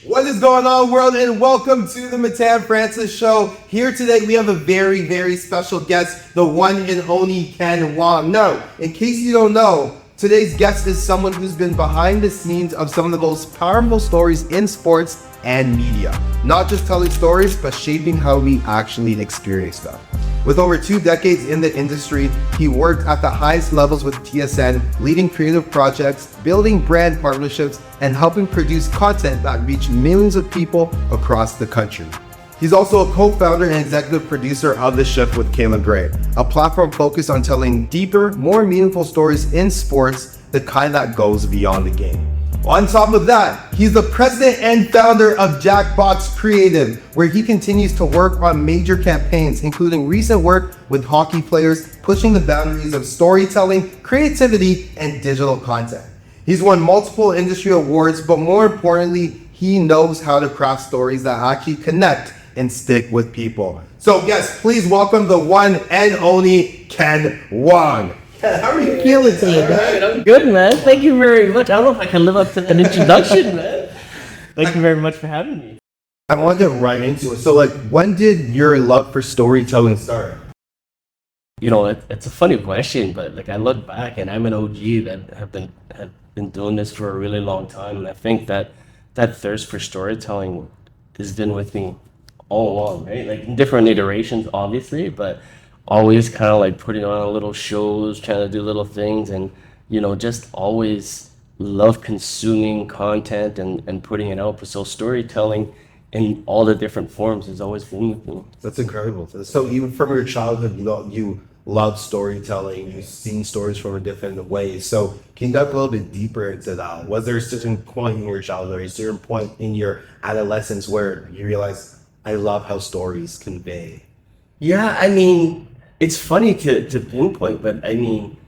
What is going on, world, and welcome to the Matthan Franics Show. Here today we have a very, very special guest, the one and only Ken Wong. Now, in case you don't know, today's guest is someone who's been behind the scenes of some of the most powerful stories in sports and media. Not just telling stories, but shaping how we actually experience them. With over 2 decades in the industry, he worked at the highest levels with TSN, leading creative projects, building brand partnerships, and helping produce content that reached millions of people across the country. He's also a co-founder and executive producer of The Shift with Kayla Gray, a platform focused on telling deeper, more meaningful stories in sports, the kind that goes beyond the game. On top of that, he's the president and founder of Jackbox Creative, where he continues to work on major campaigns, including recent work with hockey players, pushing the boundaries of storytelling, creativity, and digital content. He's won multiple industry awards, but more importantly, he knows how to craft stories that actually connect and stick with people. So guys, please welcome the one and only Ken Wong. How are you feeling today, man? I'm good, man. Thank you very much. I don't know if I can live up to an introduction, man. Thank you very much for having me. I want to get right into it. So, when did your love for storytelling start? You know, it's a funny question, but I look back and I'm an OG that have been doing this for a really long time, and I think that thirst for storytelling has been with me all along, right? Like in different iterations, obviously, but always kind of like putting on little shows, trying to do little things, and just always love consuming content and putting it out. So storytelling in all the different forms has always been with me. That's incredible. So even from your childhood, you love storytelling. You've seen stories from a different ways. So can you dive a little bit deeper into that? Was there a certain point in your childhood, or a certain point in your adolescence where you realized, I love how stories convey? Yeah, I mean, it's funny to pinpoint, but I mean,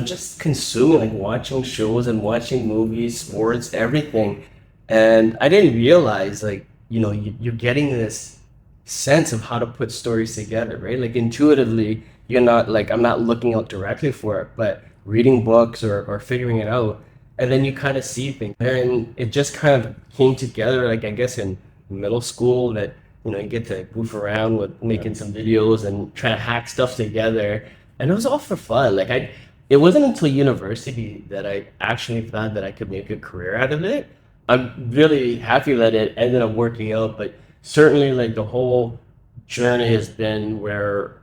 just consuming, like watching shows and watching movies, sports, everything. And I didn't realize, you're getting this sense of how to put stories together, right? Like intuitively, you're not like, I'm not looking out directly for it, but reading books or figuring it out. And then you kind of see things. And it just kind of came together, like I guess in middle school, that you get to goof around with making some videos and trying to hack stuff together, and it was all for fun. It wasn't until university that I actually thought that I could make a career out of it. I'm really happy that it ended up working out, but certainly the whole journey has been where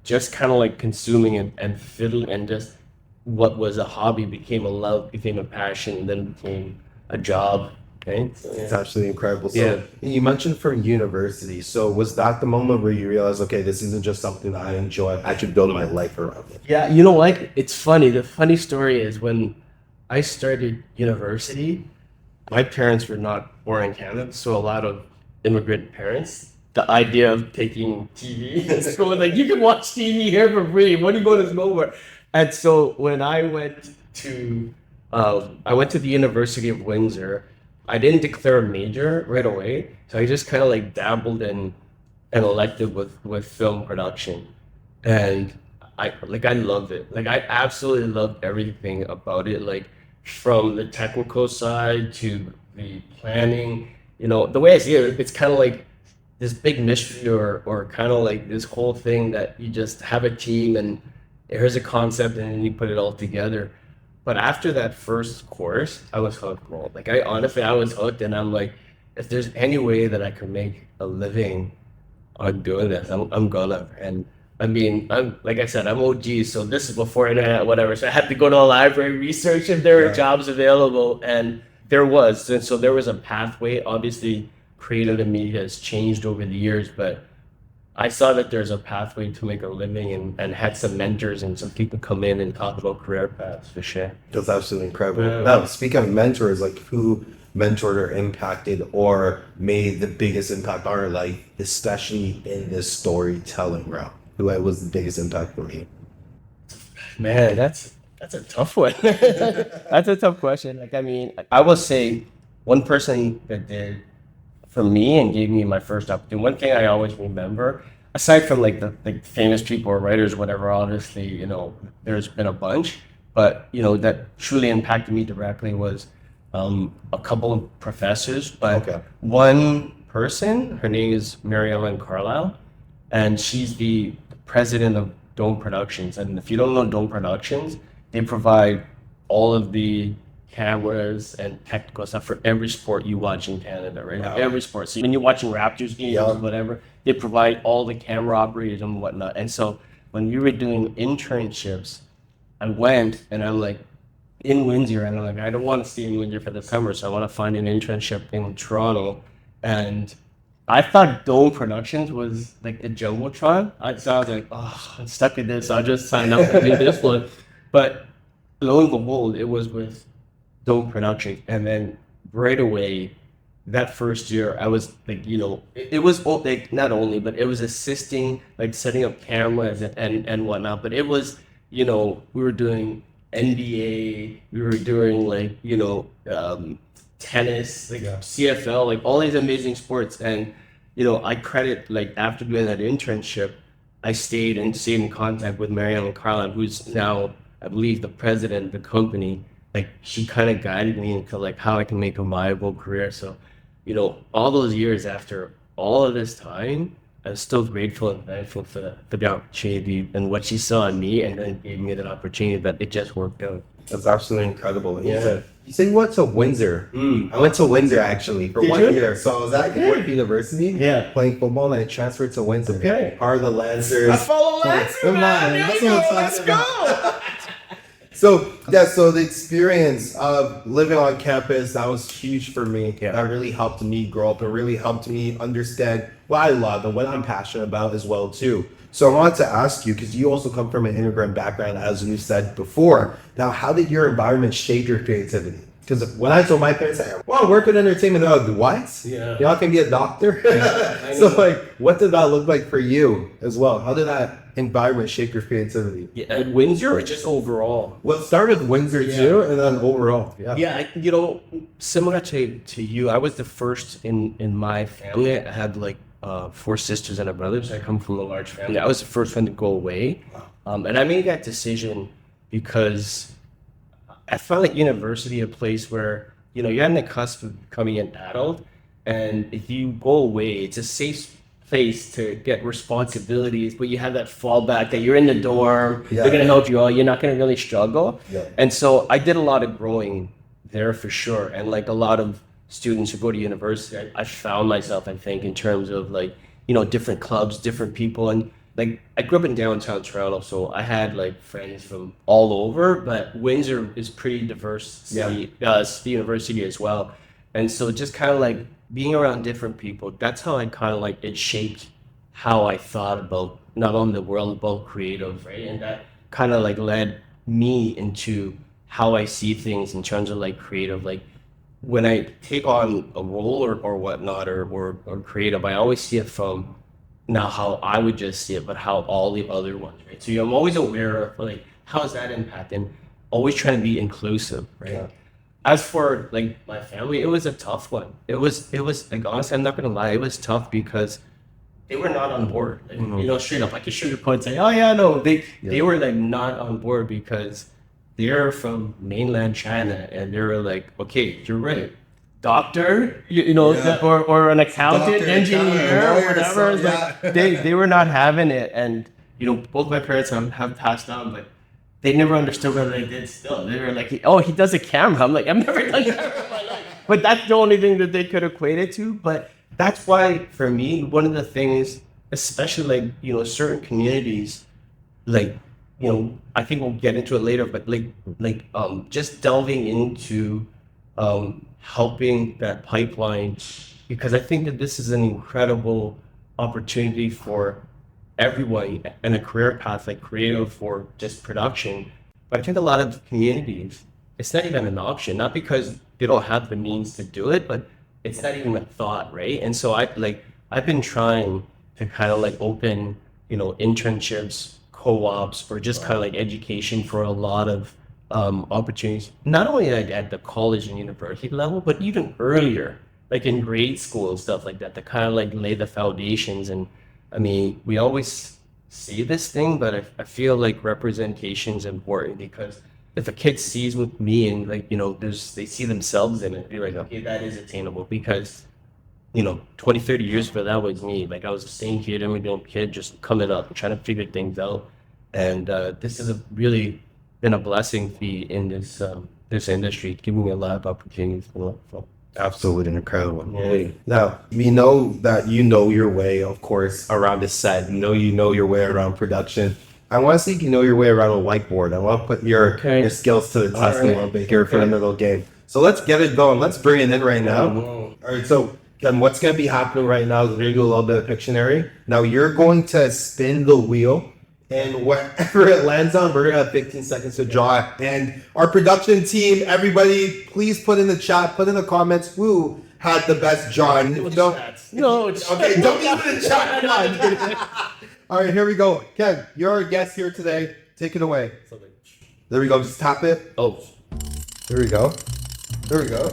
just kind of like consuming and fiddling, and just what was a hobby became a love, became a passion, and then became a job. Okay. So, yeah. It's absolutely incredible. So you mentioned from university. So was that the moment where you realized, okay, this isn't just something that I enjoy, I should build my life around it? Yeah, you know what? It's funny. The funny story is when I started university, my parents were not born in Canada, so a lot of immigrant parents, the idea of taking TV in school, you can watch TV here for free. What are you going to school for? And so when I went to the University of Windsor, I didn't declare a major right away, so I just kind of dabbled in an elective with film production, and I loved it. I absolutely loved everything about it, from the technical side to the planning. The way I see it, it's kind of like this big mystery, or kind of like this whole thing that you just have a team and here's a concept and then you put it all together. But after that first course, I was hooked, man. I was hooked, and I'm like, if there's any way that I could make a living on doing this, I'm gonna. And I mean, like I said, I'm OG, so this is before internet, whatever. So I had to go to a library, research if there were jobs available, and there was. And so there was a pathway. Obviously, creative media has changed over the years, but I saw that there's a pathway to make a living, and had some mentors and some people come in and talk about career paths for sure. That's absolutely incredible. Yeah. Now, speaking of mentors, who mentored or impacted or made the biggest impact on your life, especially in this storytelling realm? Who was the biggest impact for me? Man, that's a tough one. That's a tough question. I will say one person that did for me and gave me my first opportunity. One thing I always remember, aside from the famous people or writers or whatever, obviously, there's been a bunch, but that truly impacted me directly was a couple of professors, but Okay. one person, her name is Mary Ellen Carlisle, and she's the president of Dome Productions. And if you don't know Dome Productions, they provide all of the cameras and technical stuff for every sport you watch in Canada, right? Wow. Every sport. So when you're watching Raptors games Yeah. or whatever, they provide all the camera operators and whatnot. And so when we were doing internships, I went and I'm like in Windsor, and I'm like, I don't want to stay in Windsor for the summer, so I want to find an internship in Toronto. And I thought Dome Productions was like a jumbotron. So I was like, oh, I'm stuck in this. I'll just sign up to do this one. But lo and behold, it was with Dome Productions, and then right away, that first year, I was like, it was like not only, but it was assisting, like setting up cameras and whatnot. But it was, we were doing NBA, we were doing like, tennis, like Yeah. CFL, like all these amazing sports. And, I credit like after doing that internship, I stayed in contact with Marianne Carlin, who's now, I believe, the president of the company. Like she kind of guided me into like how I can make a viable career. So, all those years after all of this time, I'm still grateful and thankful for the opportunity and what she saw in me, and then gave me that opportunity that it just worked out. That's absolutely incredible. And Yeah. you said you went to Windsor. Mm. I went to Windsor actually for Did 1 you? year. So I was at York University Yeah. playing football, and I transferred to Windsor. Okay. Part of the Lancers. I follow Lancers, Come on, man. that's There you what go. I'm Let's talking go. about. So the experience of living on campus, that was huge for me. Yeah. That really helped me grow up and really helped me understand what I love and what I'm passionate about as well too. So I wanted to ask you, because you also come from an immigrant background, as you said before. Now, how did your environment shape your creativity? Because when I told my parents, I want to work with entertainment, they're like, what? Yeah. Y'all can be a doctor? I So know. like, what did that look like for you as well? How did that environment shape your creativity? Yeah, at Windsor or just overall? Well, start with Windsor Yeah. too, and then overall. Yeah, similar to you, I was the first in my family. I had like 4 sisters and a brother, so I come from a large family. I was the first one to go away. And I made that decision because I felt like university a place where, you're on the cusp of becoming an adult, and if you go away, it's a safe place to get responsibilities, but you have that fallback that you're in the dorm, Yeah. they're gonna help you out, you're not gonna really struggle. Yeah. And so I did a lot of growing there for sure. And like a lot of students who go to university, I found myself, I think, in terms of like, different clubs, different people. And like I grew up in downtown Toronto, so I had like friends from all over, but Windsor is pretty diverse city, university as well. And so just kind of like being around different people, that's how I kind of like it shaped how I thought about not only the world, but creative, right? And that kind of like led me into how I see things in terms of like creative. Like when I take on a role or whatnot or creative, I always see it from not how I would just see it, but how all the other ones, right? So I'm always aware of like how's that impacting, always trying to be inclusive, right? Yeah. As for like my family, it was a tough one. It was like honestly, I'm not gonna lie, it was tough because they were not on board. Like, straight up, I could sugarcoat and say, oh yeah, no, they were like not on board because they're from mainland China, and they were like, okay, you're right. Doctor, Yeah. or an accountant, Doctor, engineer, accountant, or whatever. lawyer, Like, yeah. they were not having it. And, both my parents have passed on, but they never understood what I did still. They were like, oh, he does a camera. I'm like, I've never done camera in my life. But that's the only thing that they could equate it to. But that's why, for me, one of the things, especially like, certain communities, like, I think we'll get into it later, but just delving into helping that pipeline, because I think that this is an incredible opportunity for everyone in a career path, like creative or just production. But I think a lot of communities, it's not even an option, not because they don't have the means to do it, but it's not even a thought, right? And so I've been trying to kind of like open, internships, co-ops, or just kind of like education for a lot of opportunities, not only at the college and university level, but even earlier, like in grade school and stuff like that, to kind of like lay the foundations. And I mean, we always say this thing, but I feel like representation is important because if a kid sees with me and like, they see themselves in it, be like, okay, that is attainable because 20, 30 years ago, that was me. Like I was the same kid, immigrant kid, just coming up, trying to figure things out. And this has really been a blessing to be in this industry, giving me a lot of opportunities to learn from. Absolutely incredible. Yeah. Now, we know that you know your way, of course, around the set. You know your way around production. I want to see if you know your way around a whiteboard. I want to put your skills to the test a little bit here for the middle game. So let's get it going. Let's bring it in right now. All right, so then what's going to be happening right now is we're going to do a little bit of Pictionary. Now, you're going to spin the wheel. And whatever it lands on, we're going to have 15 seconds to draw it. And our production team, everybody, please put in the chat, put in the comments who had the best drawing. No, it's okay, don't even in the chat. Come on. All right, here we go. Ken, you're our guest here today. Take it away. There we go. Just tap it. Oh. There we go. There we go.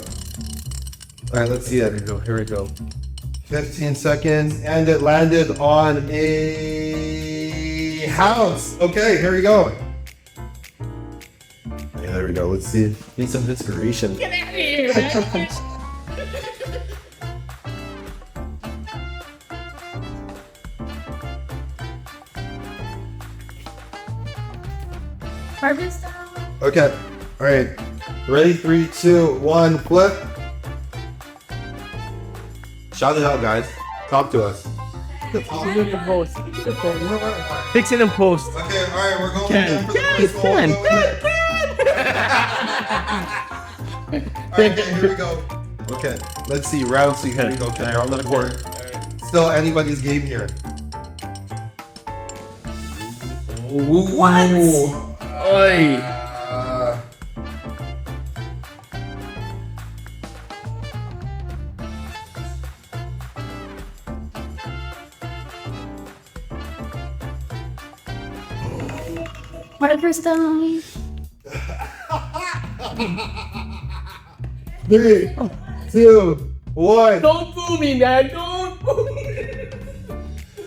All right, let's see it. Here we go. 15 seconds. And it landed on a house. Okay, here we go. Yeah, there we go. Let's see. Need some inspiration. Get out of here, man. Harvest. Okay. All right. Ready? 3, 2, 1, flip. Shout it out, guys. Talk to us. Fix it in post. Okay, all right, we're going Ken. for the first goal. Ken. All right, okay, here we go. Okay, let's see. Round 2. Here we go. Okay, on the board. Still anybody's game here. What? Oi. Harvest time. 3, 2, 1. Don't boo me, man. Don't boo me.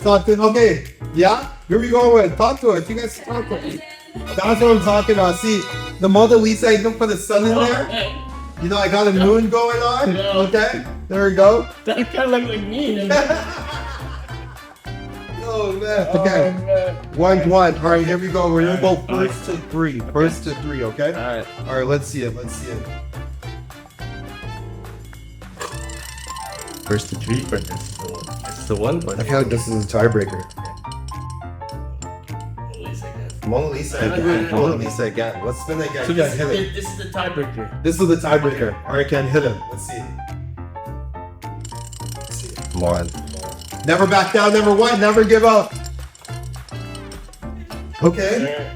Something. Okay. Yeah? Where we going with? Talk to us. You guys talk to us. That's what I'm talking about. See, the Mona Lisa, I can put the sun in there. You know, I got a moon going on. Okay. There we go. That kind of look like me. Oh, man. Okay. 1, 1. All right, here we go. We're going to go first to 3. First to 3, okay? All right. All right, let's see it. Let's see it. First to 3 for this. This is the one. I feel like this is a tiebreaker. Mona Lisa again. Mona Lisa again. Let's spin it again. So Ken, hit it. this is the tiebreaker. This is the tiebreaker. All right, Ken, hit him. Let's see. Let's see. Come on. Never back down, never what? Never give up. Okay.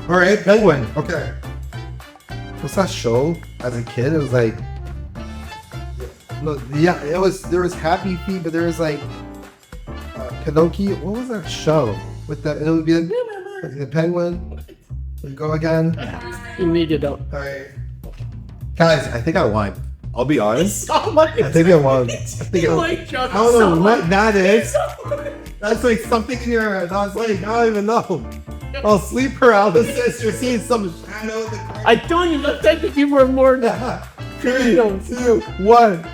All right, Penguin. Okay. What's that show? As a kid, it was like, no, yeah, it was. There was Happy Feet, but there was like Pinocchio. What was that show with that? It would be like, the Penguin. We go again. You need it out. All right, guys. I think I won. I'll be honest. I think I won. I don't know what that is. That's like something in your head. I was like, I don't even know. Oh, sleep paralysis. You're seeing some shadow in the corner. I told you, let's take the people more now. 3, 2, 1.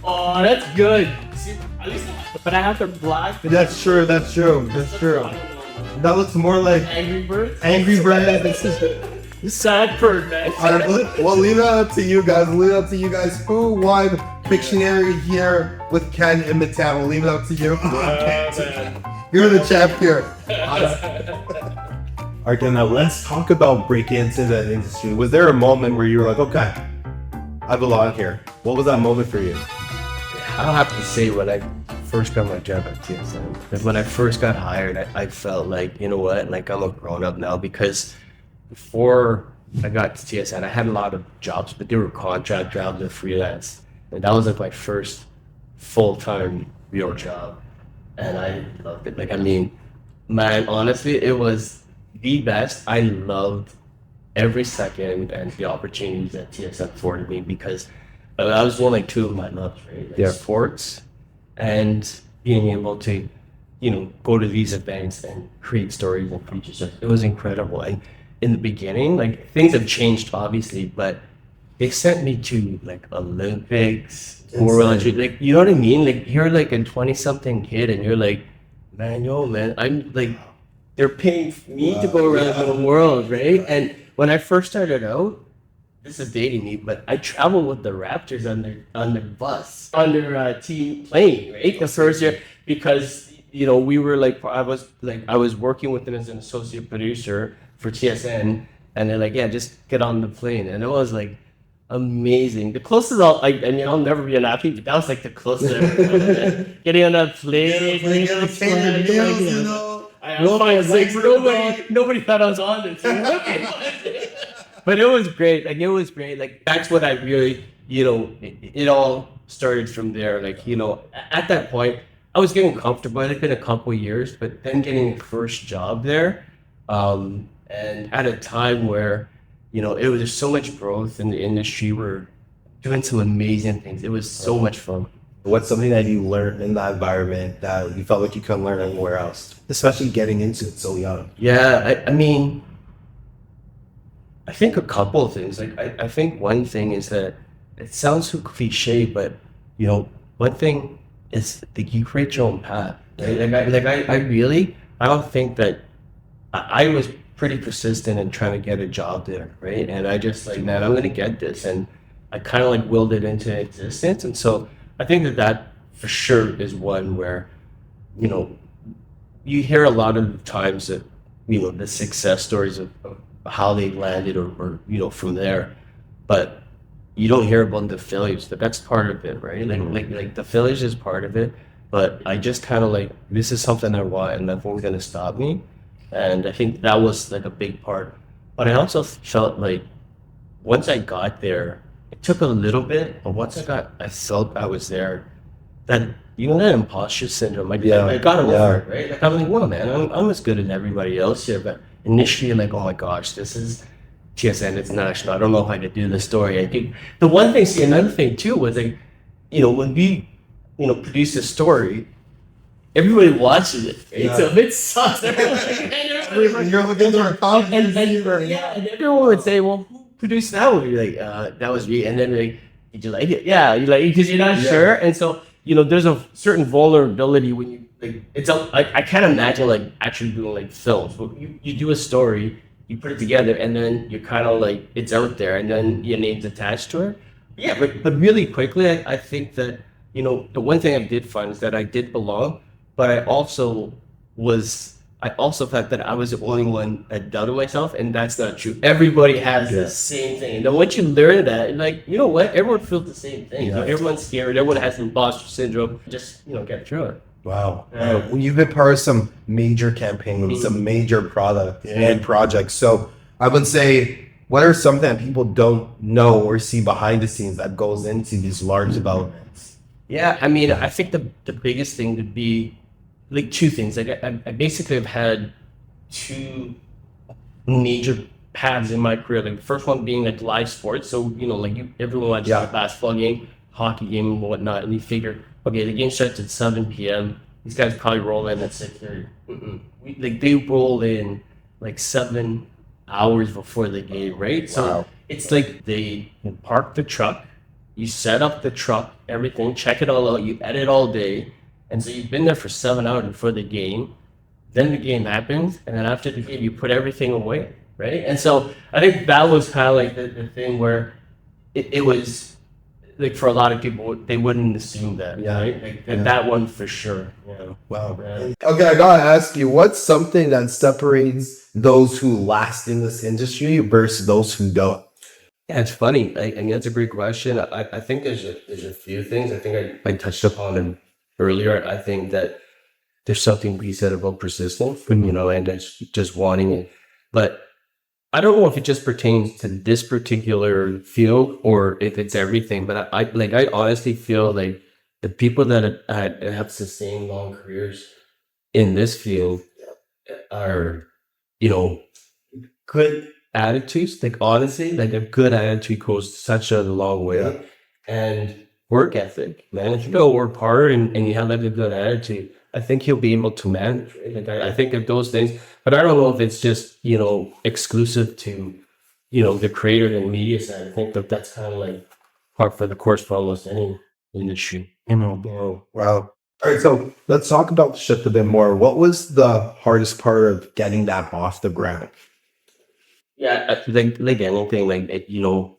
Oh, that's good. See, at least, but I have to black. That's true. That's true. That's true. That looks more like Angry Birds. Angry Bird. This is Sad bird, man. We'll leave that up to you guys. We'll leave it up to you guys. Who won Pictionary here with Ken and Matthan? We'll leave it up to you. You're the champ here. All right, now let's talk about breaking into the industry. Was there a moment where you were like, okay, I belong here? What was that moment for you? I'll have to say when I first got my job at TSN, like when I first got hired, I felt like, you know what, like I'm a grown up now because before I got to TSN, I had a lot of jobs, but they were contract jobs and freelance. And that was like my first full-time real job. And I loved it. Like, I mean, man, honestly, it was the best. I loved every second and the opportunities that TSN afforded me because I was doing like two of my loves, right? Like sports and being able to go to these events and create stories and features. It was incredible. And in the beginning, like things have changed obviously, but they sent me to like Olympics, World, like you know what I mean? Like you're like a 20-something kid and you're like, man, I'm like they're paying me to go around the world, right? And when I first started out, this is dating me, but I traveled with the Raptors on their bus, on their team plane, right? The first year, because we were like, I was working with them as an associate producer for TSN, and they're like, yeah, just get on the plane, and it was like amazing. The closest I'll never be an athlete, but that was like the closest I ever was. Getting on that plane, I was like, nobody thought I was on the team. But it was great. Like, it was great. Like, that's what I really, it all started from there. Like, at that point, I was getting comfortable. It had been a couple of years, but then getting the first job there, and at a time where, it was just so much growth in the industry. We're doing some amazing things. It was so much fun. What's something that you learned in that environment that you felt like you couldn't learn anywhere else, especially getting into it so young? Yeah, I mean, I think a couple of things. Like, I think one thing is that it sounds so cliche, but one thing is that you create your own path. Right? I don't think that I was pretty persistent in trying to get a job there, right? And I just like, man, I'm gonna get this, and I kind of like willed it into existence. And so I think that for sure is one where you hear a lot of times that the success stories of how they landed or from there, but you don't hear about the failures. That's part of it, right? Like the failures is part of it, but I just kind of like, this is something I want and nothing's gonna stop me. And I think that was like a big part. But I also felt like once I got there, it took a little bit, but once I felt I was there, that that imposter syndrome, I got over it, right? Like I'm like, well, man, I'm as good as everybody else here, but initially, like, oh my gosh, this is TSN International. I don't know how to do the story. I think the one thing, another thing too was like, when we, produce a story, everybody watches it. Right? Yeah. So if it sucks, You're looking for a comment. And everyone would say, well, who produced that one? You're like, that was me. And then like, did you like it? Yeah, you like it because you're not sure. And so, there's a certain vulnerability when you like. I can't imagine like actually doing like films. But you do a story, you put it together, and then you're kind of like it's out there, and then your name's attached to it. Yeah, but really quickly, I think that the one thing I did find is that I did belong, but I also felt that I was the only one that doubted myself, and that's not true. Everybody has the same thing. And then once you learn that, like, you know what? Everyone feels the same thing. Yeah. Everyone's scared. Everyone has imposter syndrome. Just, get through it. Wow. Well, you've been part of some major campaigns, some major product and projects. So I would say, what are something that people don't know or see behind the scenes that goes into these large developments? Yeah, I mean, I think the biggest thing would be like two things. Like I basically have had two major paths in my career. Like the first one being like live sports. So everyone watches a basketball game, hockey game, and whatnot, and you figure, okay, the game starts at 7 p.m. These guys probably roll in at 6:30. Like they roll in like 7 hours before the game, right? So it's like they park the truck, you set up the truck, everything, check it all out, you edit all day. And so you've been there for 7 hours before the game. Then the game happens, and then after the game, you put everything away, right? And so I think that was kind of like the thing where it was like for a lot of people, they wouldn't assume that, right? Like that one for sure. Yeah. Wow. Man. Okay, I gotta ask you, what's something that separates those who last in this industry versus those who don't? Yeah, it's funny. I mean, that's a great question. I think there's a few things. I think I touched upon them earlier. I think that there's something we said about persistence, and that's just wanting it. But I don't know if it just pertains to this particular field or if it's everything. But I honestly feel like the people that have sustained long careers in this field are, good attitudes. Like honestly, like a good attitude goes such a long way, and work ethic, man. If you go work hard and you have like a good attitude, I think he'll be able to manage. Right? Like I think of those things, but I don't know if it's just exclusive to the creator and media side. I think that that's kind of like part for the course for almost any industry. Oh, wow. All right, so let's talk about the shift a bit more. What was the hardest part of getting that off the ground? Yeah, like anything,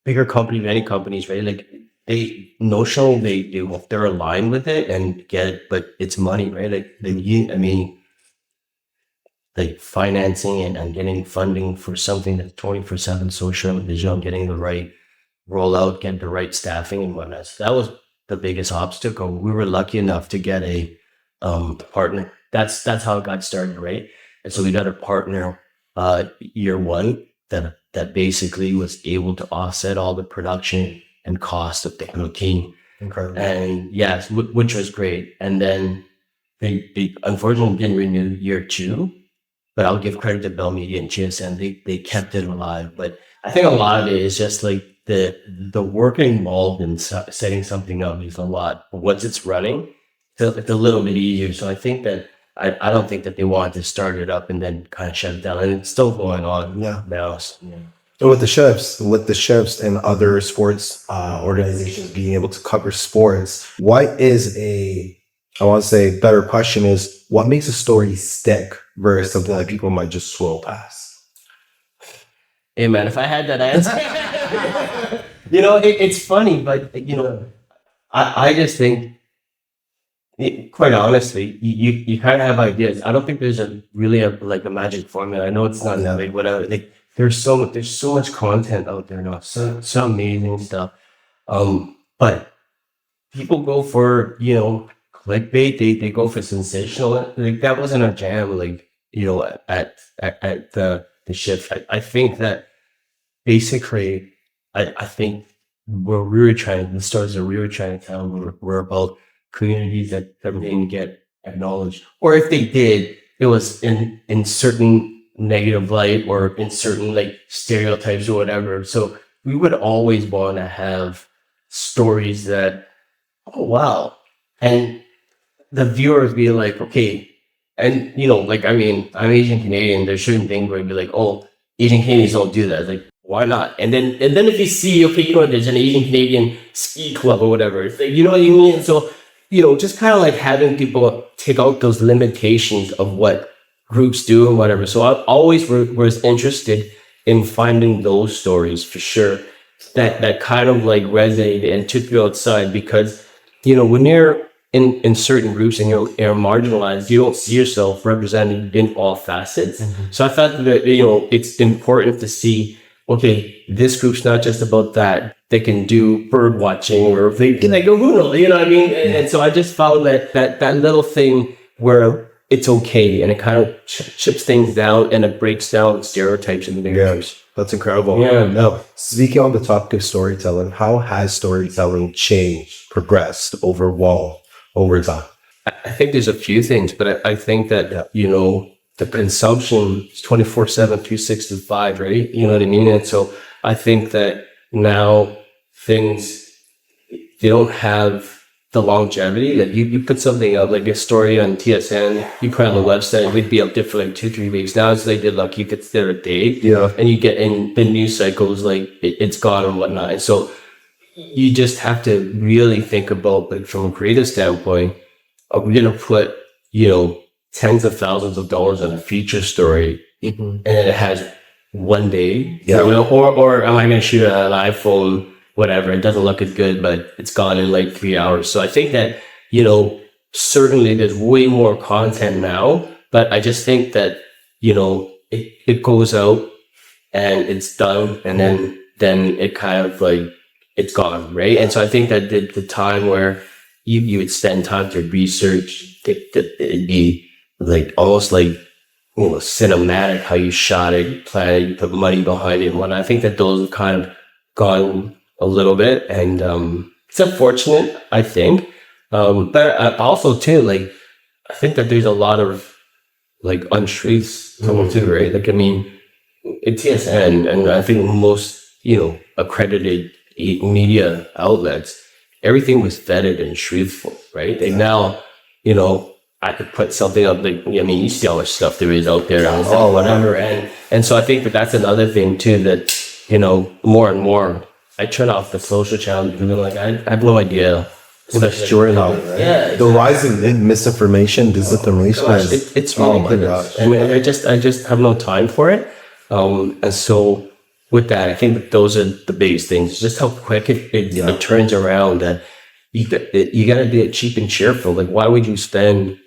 bigger companies, many companies, right? Like they notional, they're aligned with it and get it, but it's money, right? I mean, like financing and getting funding for something that's 24/7 social and digital, getting the right rollout, get the right staffing and whatnot. So that was the biggest obstacle. We were lucky enough to get a partner. That's how it got started, right? And so we got a partner year one that basically was able to offset all the production and cost of the whole team. Incredible. And yes, which was great. And then they unfortunately didn't renew year two, but I'll give credit to Bell Media and GSM. They kept it alive. But I think a lot of it is just like the work involved in setting something up is a lot. But once it's running, it's a little bit easier. So I think that I don't think that they wanted to start it up and then kind of shut it down. And it's still going on now. So, yeah. So with the shifts and other sports organizations being able to cover sports, what is I want to say better question is, what makes a story stick versus something that people might just swirl past? Hey man, if I had that answer, it's funny, but I just think, quite honestly, you kind of have ideas. I don't think there's really a magic formula. I know it's not like whatever. Like there's so much content out there now, so amazing stuff. But people go for clickbait. They go for sensational. Like that wasn't a jam. Like at the shift. I think that basically, I think the stories that we were trying to tell were about communities that didn't get acknowledged, or if they did, it was in certain negative light or in certain like stereotypes or whatever. So we would always want to have stories that, oh wow, and the viewers be like, okay, and I mean, I'm Asian Canadian. There's certain things where you'd be like, oh, Asian Canadians don't do that. It's like, why not? And then if you see, okay, there's an Asian Canadian ski club or whatever. It's like, you know what I mean? So, just kind of like having people take out those limitations of what groups do and whatever. So I always was interested in finding those stories for sure that kind of like resonated and took you outside, because, when you're in certain groups and you're marginalized, you don't see yourself represented in all facets. Mm-hmm. So I thought that, it's important to see, okay, this group's not just about that. They can do bird watching, or if they can go Google, you know what I mean? And so I just found that little thing where it's okay, and it kind of chips things down and it breaks down stereotypes and barriers. Yeah, that's incredible. Yeah. Now, speaking on the topic of storytelling, how has storytelling changed, progressed, over time? I think there's a few things, but I think that, the consumption is 24/7, 365, right? You know what I mean? And so I think that now things, they don't have the longevity that you put something up, like a story on TSN, you put on the website, we'd be up there for like 2-3 weeks. Now it's like, like you get there a day, and you get in the news cycles, like it's gone and whatnot. And so you just have to really think about, like, from a creative standpoint, are we going to put, tens of thousands of dollars on a feature story, and it has one day, or am I going to shoot an iPhone, whatever, it doesn't look as good, but it's gone in like 3 hours. So I think that, certainly there's way more content now, but I just think that, it goes out and it's done, and then it kind of like, it's gone, right? And so I think that the time where you would spend time to research, it'd be like almost like cinematic, how you shot it, planned it, you put money behind it and whatnot. I think that those have kind of gone a little bit, and it's unfortunate, I think. But also too, like, I think that there's a lot of like untruths coming too, right? Like, I mean, it's TSN, and I think most accredited media outlets, everything was vetted and truthful, right? They now I could put something up, like, I mean, you see all the stuff there is out there, and whatever. And so I think that's another thing too, that, more and more, I turn off the social channels because I'm like, I have no idea. Storyline, right? Yeah. The rising in misinformation, disinformation. It's really good. Gosh. I mean, I just have no time for it. And so with that, I think that those are the biggest things. Just how quick it turns around. That you got to be cheap and cheerful. Like, why would you spend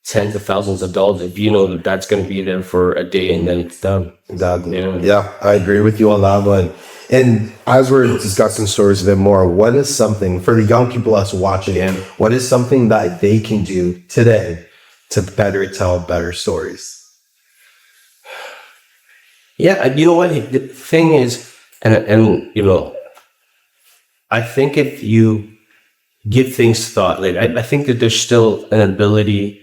tens of thousands of dollars if you know that that's going to be there for a day and then it's done? Exactly. Yeah. Yeah, I agree with you on that one. And as we're discussing stories a bit more, what is something for the young people that's watching, what is something that they can do today to better tell better stories? Yeah, you know what? The thing is, and I think if you give things thought, like I think that there's still an ability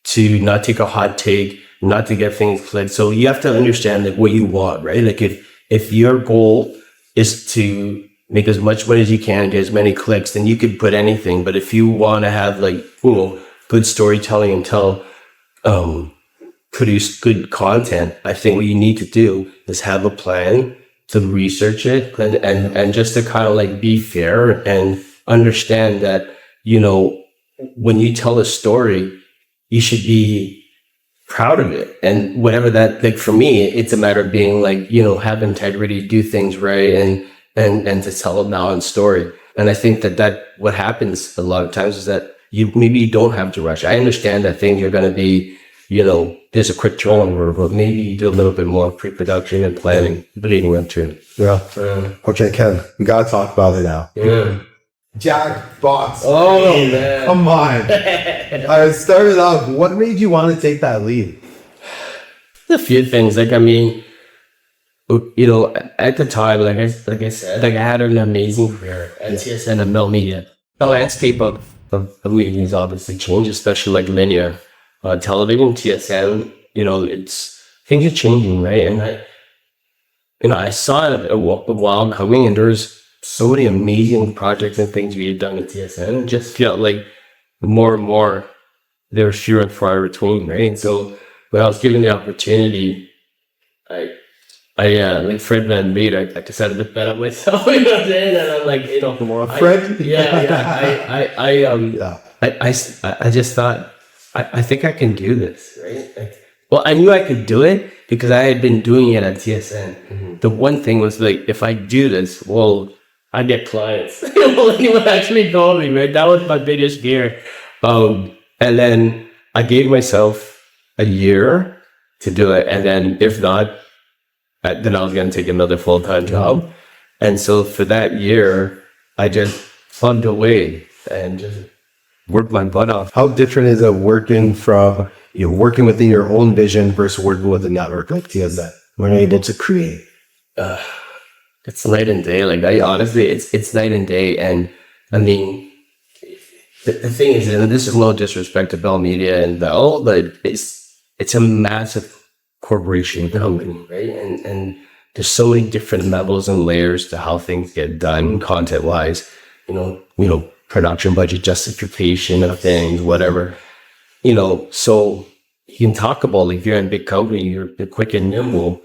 to not take a hot take, not to get things clicked. So you have to understand like what you want, right? Like if your goal is to make as much money as you can, get as many clicks, then you could put anything. But if you want to have like, good storytelling and produce good content, I think what you need to do is have a plan to research it and just to kind of like be fair and understand that, when you tell a story, you should be proud of it. And whatever that, like for me, it's a matter of being like, have integrity, do things right, and to tell a balanced story. And I think that what happens a lot of times is that you don't have to rush. I understand that things are going to be, there's a quick turnover, but maybe you do a little bit more pre-production and planning leading up to it. Yeah. Okay, Ken, we got to talk about it now. Yeah. Jackbox. Oh, man. Come on. I started off, what made you want to take that lead? A few things. Like, I mean, at the time, like I said, like I had an amazing career at TSN and Mel Media. The landscape of media has obviously changed, especially like linear television, TSN. Things are changing, right? And I saw it a while coming, and there's so many amazing projects and things we had done at TSN. It just felt like more and more there was fewer and far between, right? And so when I was given the opportunity, I like Fred Van Meet, I decided to bet on myself, and I'm like, Fred? I just thought, I think I can do this, right? Well, I knew I could do it because I had been doing it at TSN. Mm-hmm. The one thing was like, if I do this, well, I get clients. Anyone actually told me, right? That was my biggest fear. And then I gave myself a year to do it, and then if not, then I was going to take another full-time job. And so for that year, I just plugged away and just worked my butt off. How different is it working within your own vision versus working with a network like TSN? When you're able to create. It's night and day. Like, honestly, it's night and day. And I mean, the thing is, and this is no disrespect to Bell Media and Bell, but it's a massive corporation company, right? And there's so many different levels and layers to how things get done content wise, production budget, justification of things, whatever, so you can talk about, like, if you're in a big company, you're quick and nimble.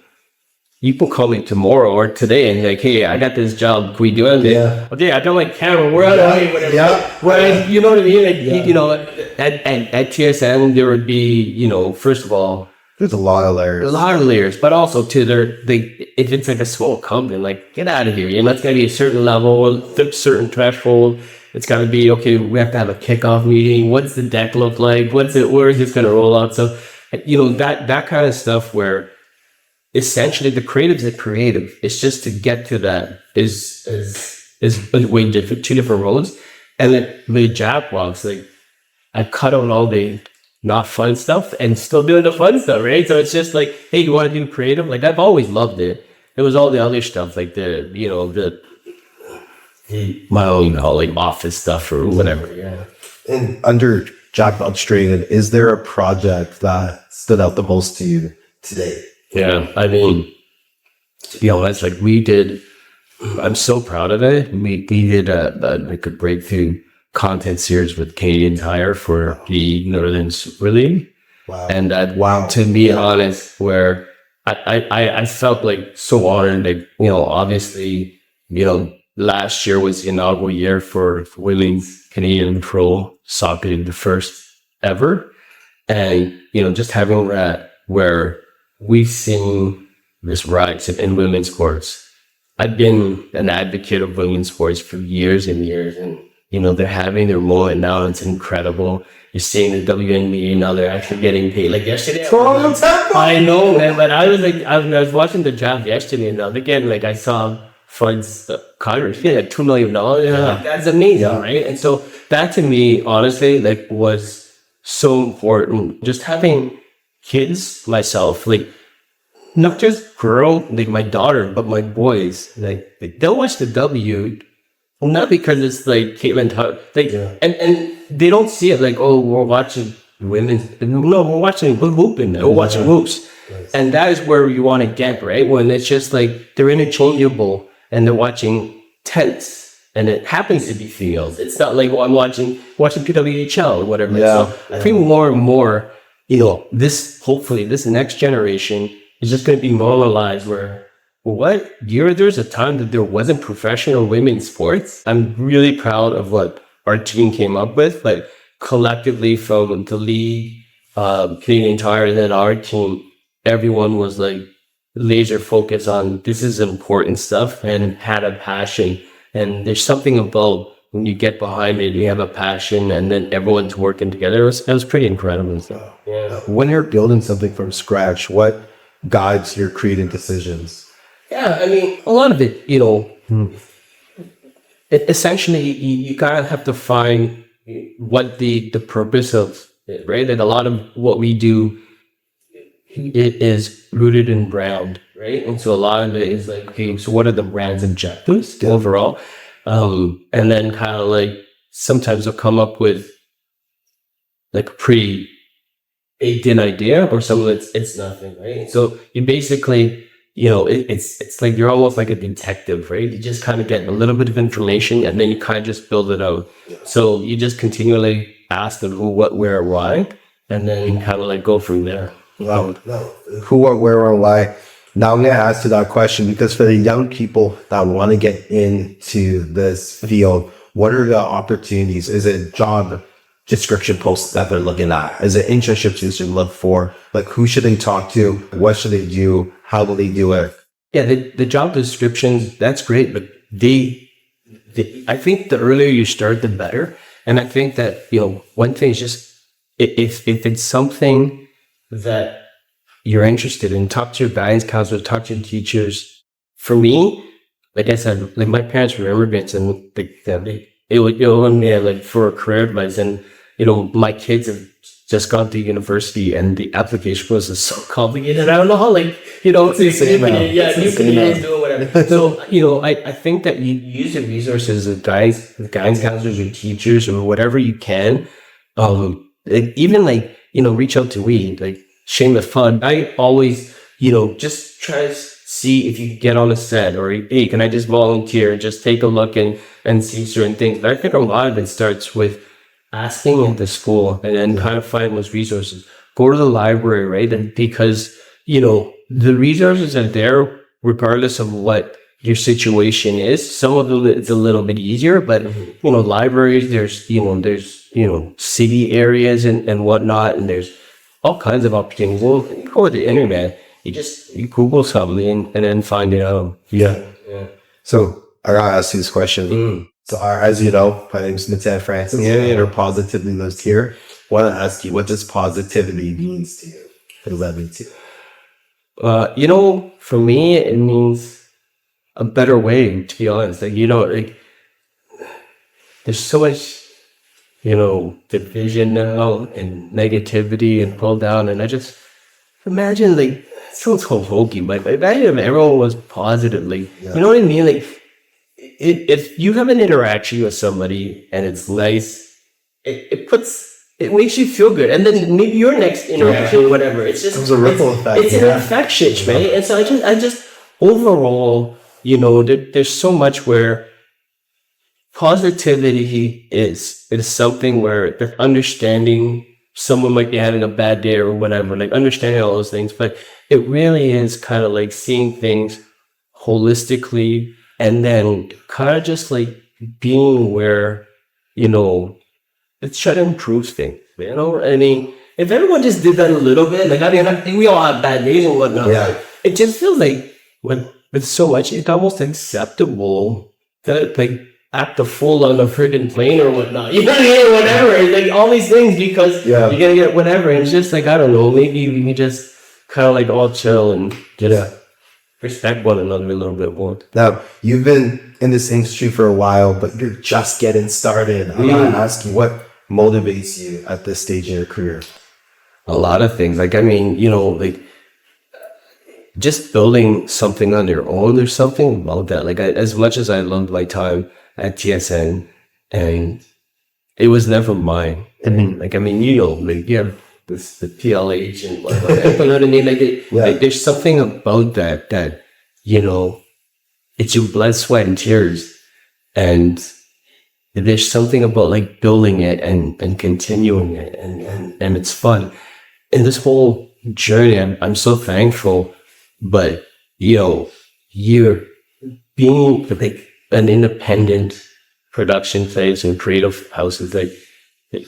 You can call me tomorrow or today and like, hey, I got this job. Can we do it? Yeah. Okay, I don't like camera. We're out of way, whatever. Yeah. Right. You know what I mean? Like, at TSN, there would be, first of all, there's a lot of layers. But also too, if it's like a small company, like, get out of here. It's got to be a certain level, a certain threshold. It's got to be, okay, we have to have a kickoff meeting. What's the deck look like? Where is it going to roll out? So, that kind of stuff where essentially the creative's a creative. It's just to get to that is way different, two different roles. And then with Jackbox, like, I cut out all the not fun stuff and still doing the fun stuff, right? So it's just like, hey, you want to do creative? Like, I've always loved it. It was all the other stuff, like my own, like, office stuff or whatever. Yeah. And under Jackbox Creative, is there a project that stood out the most to you today? Yeah, I mean, to be honest, like, I'm so proud of it. We did a breakthrough content series with Canadian Tire for the Northern Super League. Wow. And that, to be honest, where I felt like so honored, like, obviously, last year was the inaugural year for women's Canadian pro soccer, the first ever. And, just having that where we've seen this rise in women's sports. I've been an advocate of women's sports for years and years, and they're having their moment now. It's incredible. You're seeing the WNBA now; they're actually getting paid. Like yesterday, I know, man. But I was like, I was watching the draft yesterday, and again, like I saw funds, Congress, like $2 million. Yeah, that's amazing, right? And so that to me, honestly, like was so important. Just having kids myself, like. Not just girl, like my daughter, but my boys, like they'll watch the W, not because it's like Caitlin, and they don't see it like, oh, we're watching women. No, we're watching whooping. We're watching whoops, and that is where you want to get, right? When it's just like they're interchangeable and they're watching tense, and it happens to be females. It's not like, well, I'm watching PWHL or whatever. So I think more and more, hopefully this next generation. It's just going to be normalized where, there's a time that there wasn't professional women's sports. I'm really proud of what our team came up with, like collectively from the league, Canadian Tire, and then our team, everyone was like laser focused on this is important stuff and had a passion. And there's something about when you get behind it, you have a passion and then everyone's working together. It was pretty incredible. So, yeah. When you're building something from scratch, what guides your creative decisions? Yeah, I mean, a lot of it, essentially, you kind of have to find what the purpose of it, right? And a lot of what we do, it is rooted in brand, right? And so a lot of it is like, okay, so what are the brand's objectives overall? And then kind of like, sometimes they'll come up with like a pretty baked-in idea, or some of it's nothing, right? So you basically, it's like you're almost like a detective, right? You just kind of get a little bit of information, and then you kind of just build it out. So you just continually ask them who, what, where, why, and then you kind of like go from there. Wow. Who, what, where, or why? Now I'm going to ask you that question because for the young people that want to get into this field, what are the opportunities? Is it job description posts that they're looking at? Is it internships you should look for? Like, who should they talk to? What should they do? How will they do it? Yeah, the job descriptions, that's great, but I think the earlier you start, the better. And I think that, one thing is just, if it's something that you're interested in, talk to your guidance counselor, talk to your teachers. For me, like I said, like my parents were immigrants, and it would, like for a career advice, and my kids have just gone to university, and the application process is so complicated. I don't know how, doing whatever. So, I think that you use the resources of guidance counselors or teachers or whatever you can. Even reach out to like Shameless Fun. I always, just try to see if you can get on a set, or hey, can I just volunteer and just take a look and see certain things. But I think a lot of it starts with asking at the school and then kind of find those resources. Go to the library, right? And because, the resources are there regardless of what your situation is. Some of them it's a little bit easier, but libraries, there's city areas and whatnot, and there's all kinds of opportunities. Well, you go to the internet, you Google something and then find it out. Yeah. So I gotta ask you this question. So as you know, my name is Matthan Franics, and or Positively Lives Here. I want to ask you, what does positivity means to you? What does that mean to you? For me, it means a better way, to be honest. There's so much, division now and negativity and pull down. And I just imagine, it sounds so hokey, but imagine if everyone was positively, you know what I mean? If you have an interaction with somebody and it's nice, it makes you feel good. And then maybe your next interaction or whatever, it's just, it's a ripple effect. It's an infection, right? And so I just overall, there's so much where positivity is something where they're understanding someone might be having a bad day or whatever, like understanding all those things, but it really is kind of like seeing things holistically and then kind of just like being where, you know, it's trying to improve things, you know? I mean, if everyone just did that a little bit, like, I mean, I think we all have bad days and whatnot. Yeah. It just feels like with so much, it's almost acceptable that, like, act a fool on a friggin' plane or whatnot. You know what I mean? Whatever. Like, all these things because you're gonna get whatever. And it's just like, I don't know, maybe we can just kind of like all chill and just respect one another a little bit more. Now, you've been in this industry for a while, but you're just getting started. I want to ask you, what motivates you at this stage in your career? A lot of things. Like, I mean, you know, like just building something on your own, there's something about that. Like, as much as I loved my time at TSN, and it was never mine. And like, I mean, you know, like, yeah, this the PLH and whatnot. You know what I mean? Like, there's something about that, you know, it's your blood, sweat, and tears. And there's something about like building it and continuing it, and it's fun. And this whole journey, I'm so thankful. But, you know, you're being like an independent production place and creative houses, like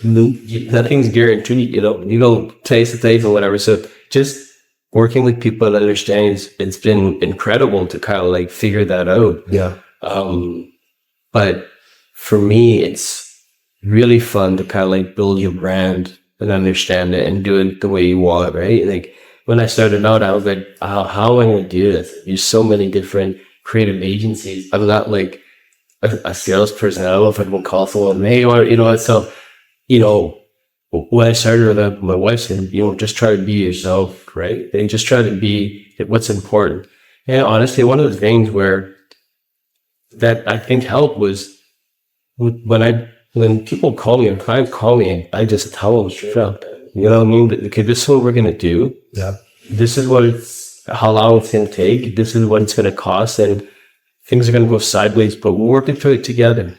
nothing's guaranteed, you know, taste the taste or whatever. So just working with people that understand, it's been incredible to kind of like figure that out. Yeah. But for me, it's really fun to kind of like build your brand and understand it and do it the way you want, right? Like, when I started out, I was like, how am I going to do this? There's so many different creative agencies. I'm not like a salesperson. I don't know if I'm going to call someone me or, you know, so, you know, when I started with that, my wife said, you know, just try to be yourself, right? And just try to be what's important. And honestly, one of the things where that I think helped was when people call me or clients call me, I just tell them straight up. You know what I mean? Okay, this is what we're gonna do. Yeah. This is how long it's gonna take. This is what it's gonna cost, and things are gonna go sideways, but we're working through it together.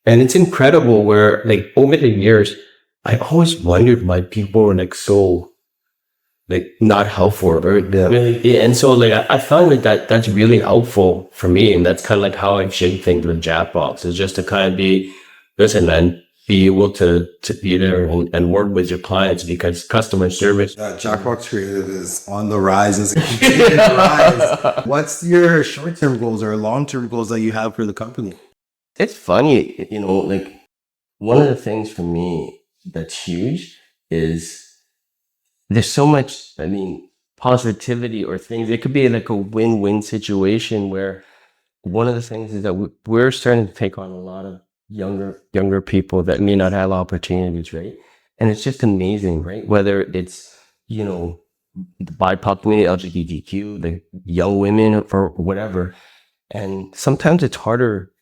And it's incredible where, like, over the years, I always wondered why people were like so, like, not helpful, right? Yeah. Really, and so like I found like that's really helpful for me, and that's kind of like how I should think with Jackbox is just to kind of be, listen, man. Be able to be there and work with your clients, because customer service. Jackbox Creative is on the rise. It's continuing to rise. What's your short-term goals or long-term goals that you have for the company? It's funny, you know, like one of the things for me that's huge is there's so much, I mean, positivity or things. It could be like a win-win situation where one of the things is that we're starting to take on a lot of younger people that may not have opportunities, right? And it's just amazing, right? Whether it's, you know, the BIPOC community, LGBTQ, the young women or whatever. And sometimes it's harder,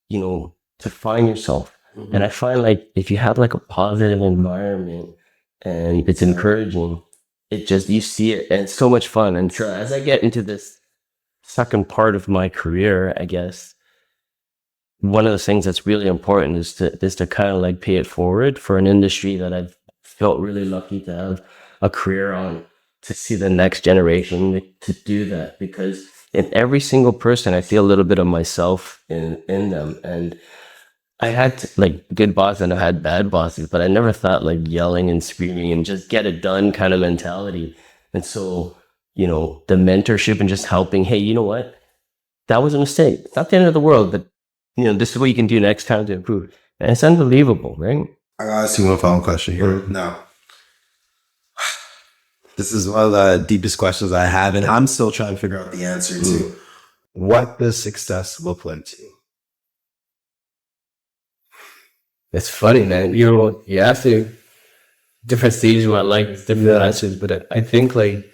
you know, to find yourself. Mm-hmm. And I find like if you have like a positive environment and it's encouraging, it just, you see it and it's so much fun. And so as I get into this second part of my career, I guess, one of the things that's really important is to kind of like pay it forward for an industry that I've felt really lucky to have a career on, to see the next generation to do that, because in every single person I feel a little bit of myself in them. And I had like good bosses and I had bad bosses, but I never thought like yelling and screaming and just get it done kind of mentality. And so, you know, the mentorship and just helping, hey, you know what, that was a mistake, it's not the end of the world, but you know, this is what you can do next time to improve. And it's unbelievable, right? I gotta ask you one final question here. Now, this is one of the deepest questions I have, and I'm still trying to figure out the answer to. What does success look like to you? It's funny, man. You know, you ask the different stages of my life, different answers, but I think like,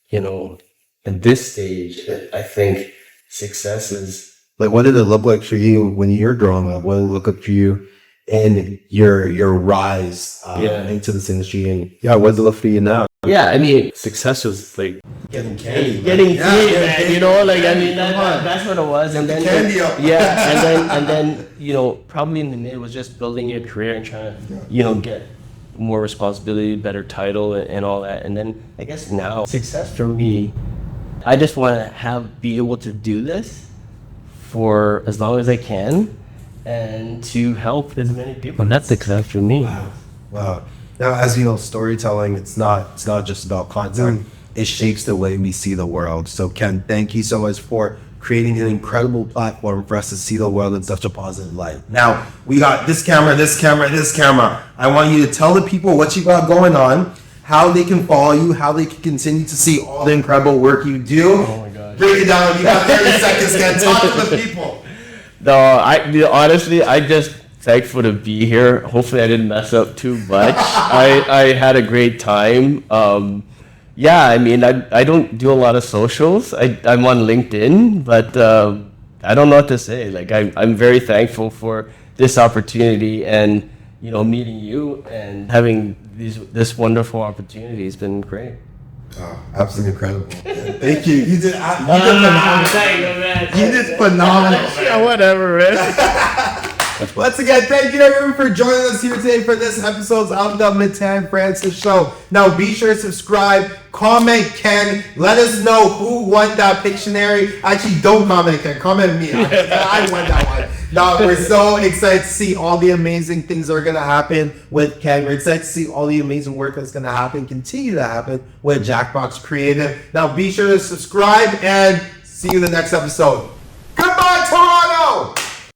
you know, at this stage, I think success is, like, what did it look like for you when you're growing up? What did it look like for you in your rise into this industry? And what does it look for you now? Yeah, I mean, success was like Getting candy. getting Yeah, free, yeah, man. yeah. You know, like I mean, Come on. that's what it was. And then Candy up. yeah, and then you know, probably in the mid was just building your career and trying to get more responsibility, better title, and all that. And then I guess now success for me, I just want to be able to do this for as long as I can, and to help as many people. That's success for me. Wow. Now, as you know, storytelling, it's not just about content. It shapes the way we see the world. So, Ken, thank you so much for creating an incredible platform for us to see the world in such a positive light. Now, we got this camera, this camera, this camera. I want you to tell the people what you got going on, how they can follow you, how they can continue to see all the incredible work you do. Oh my God. Break it down. You got 30 seconds, Ken. Talk to the people. No, honestly, I just thankful to be here. Hopefully, I didn't mess up too much. I had a great time. Yeah, I mean, I don't do a lot of socials. I'm on LinkedIn, but I don't know what to say. Like, I'm very thankful for this opportunity, and meeting you and having this wonderful opportunity has been great. Oh, absolutely incredible. Thank you. You did phenomenal. You did phenomenal. Yeah, whatever, man. Once again, thank you everyone for joining us here today for this episode of the Matthan Franics Show. Now, be sure to subscribe, comment Ken, let us know who won that Pictionary. Actually, don't comment Ken, comment me. I won that one. Now, we're so excited to see all the amazing things that are going to happen with Ken. We're excited to see all the amazing work that's going to happen, continue to happen with Jackbox Creative. Now, be sure to subscribe and see you in the next episode.